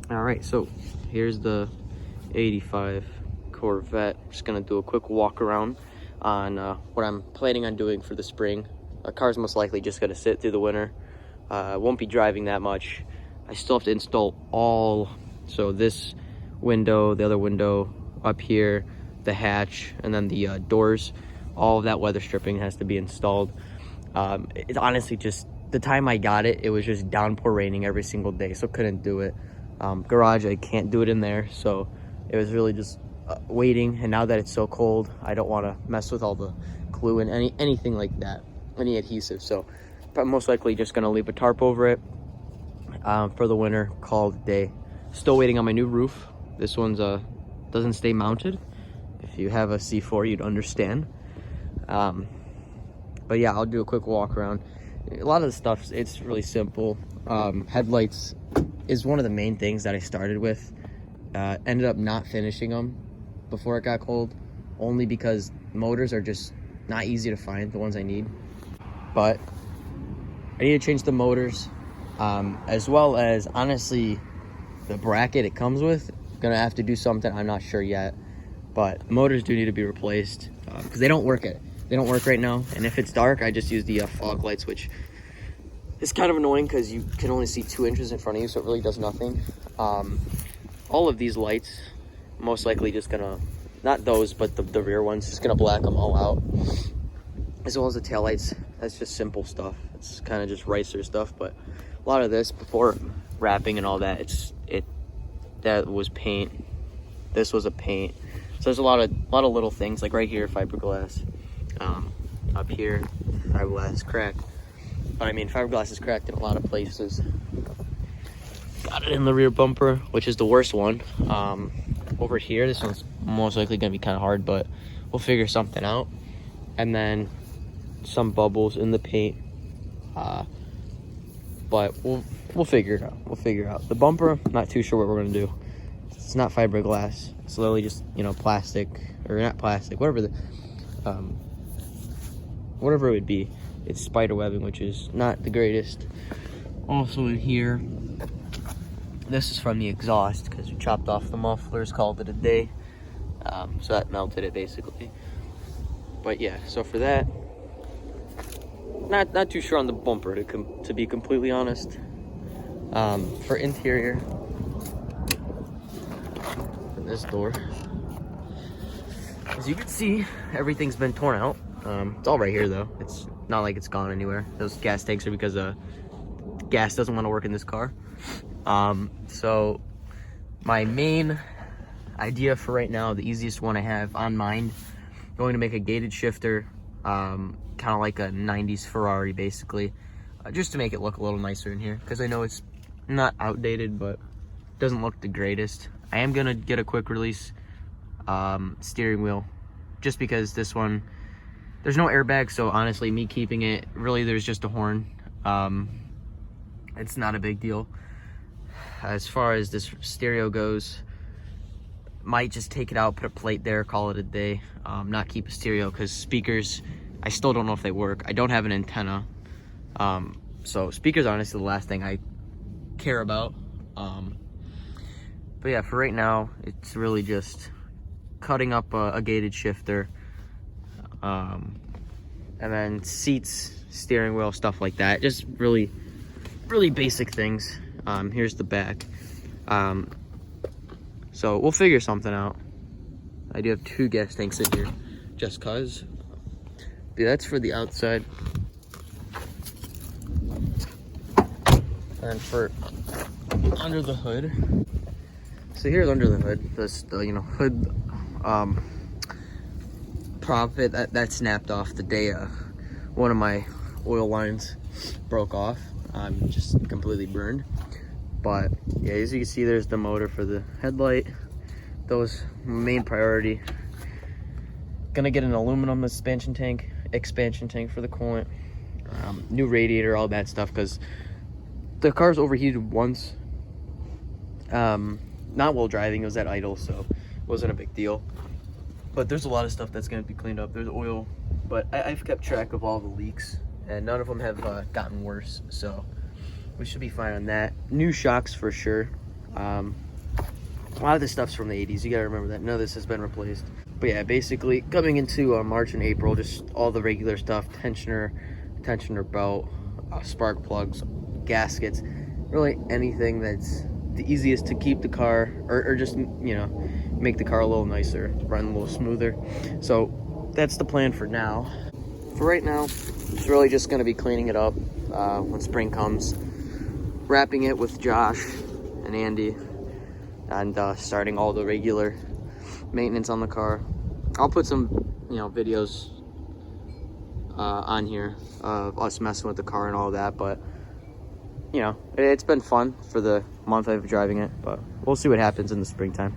All right, so here's the 85 Corvette. I'm just gonna do a quick walk around on what I'm planning on doing for the spring. The car's most likely just gonna sit through the winter. Won't be driving that much. I still have to install so this window, the other window up here, the hatch, and then the doors. All of that weather stripping has to be installed. It's honestly just, the time I got it, it was just downpour raining every single day, so couldn't do it. Garage, I can't do it in there, so it was really just waiting. And now that it's so cold, I don't want to mess with all the glue and anything like that, any adhesive. So I'm most likely just going to leave a tarp over it for the winter, call it a day. Still waiting on my new roof. This one's doesn't stay mounted. If you have a C4, you'd understand. But yeah, I'll do a quick walk around. A lot of the stuff, it's really simple. Headlights is one of the main things that I started with. Ended up not finishing them before it got cold, only because motors are just not easy to find, the ones I need. But I need to change the motors, as well as, honestly, the bracket it comes with. Gonna have to do something, I'm not sure yet. But motors do need to be replaced, because they don't work right now. And if it's dark, I just use the fog lights, which is kind of annoying because you can only see 2 inches in front of you, so it really does nothing. All of these lights, most likely just gonna, not those, but the rear ones, just gonna black them all out. As well as the tail lights. That's just simple stuff. It's kind of just ricer stuff, but a lot of this, before wrapping and all that, that was paint. This was a paint. So there's a lot of little things, like right here, fiberglass. Up here, fiberglass cracked. But I mean, fiberglass is cracked in a lot of places. Got it in the rear bumper, which is the worst one. Over here, this one's most likely gonna be kind of hard, but we'll figure something out. And then some bubbles in the paint. But we'll figure it out. We'll figure it out. The bumper, not too sure what we're gonna do. It's not fiberglass. It's literally just, plastic, or not plastic, whatever it would be. It's spider webbing, which is not the greatest. Also in here, this is from the exhaust, because we chopped off the mufflers, called it a day. So that melted it basically. But yeah, so for that, not too sure on the bumper, to be completely honest. For interior, this door, as you can see, everything's been torn out. It's all right here though. It's not like it's gone anywhere. Those gas tanks are because gas doesn't want to work in this car. So my main idea for right now, the easiest one I have on mind, going to make a gated shifter, kind of like a 90s Ferrari basically, just to make it look a little nicer in here, because I know it's not outdated, but doesn't look the greatest. I am gonna get a quick release steering wheel, just because this one, there's no airbag, so honestly, me keeping it, really there's just a horn. It's not a big deal. As far as this stereo goes, might just take it out, put a plate there, call it a day. Not keep a stereo, because speakers, I still don't know if they work. I don't have an antenna. So speakers are honestly the last thing I care about. But yeah, for right now, it's really just cutting up a gated shifter, and then seats, steering wheel, stuff like that. Just really basic things. Here's the back. So we'll figure something out. I do have 2 gas tanks in here, just cause. But yeah, that's for the outside. And for under the hood. So here's under the hood. This hood prop that snapped off the day one of my oil lines broke off. I'm just completely burned. But yeah, as you can see, there's the motor for the headlight. Those main priority. Gonna get an aluminum expansion tank for the coolant. New radiator, all that stuff, because the car's overheated once. Not while driving, it was at idle, so it wasn't a big deal. But there's a lot of stuff that's gonna be cleaned up. There's oil, but I've kept track of all the leaks, and none of them have gotten worse, so we should be fine on that. New shocks for sure. A lot of this stuff's from the 80s. You gotta remember that. None of this has been replaced. But yeah, basically coming into March and April, just all the regular stuff: tensioner belt, spark plugs, gaskets, really anything that's the easiest to keep the car, or just, you know, make the car a little nicer, run a little smoother. So that's the plan for now. For right now, it's really just going to be cleaning it up when spring comes, wrapping it with Josh and Andy, and starting all the regular maintenance on the car. I'll put some, you know, videos on here of us messing with the car and all that, but you know, it's been fun for the month I've been driving it, but we'll see what happens in the springtime.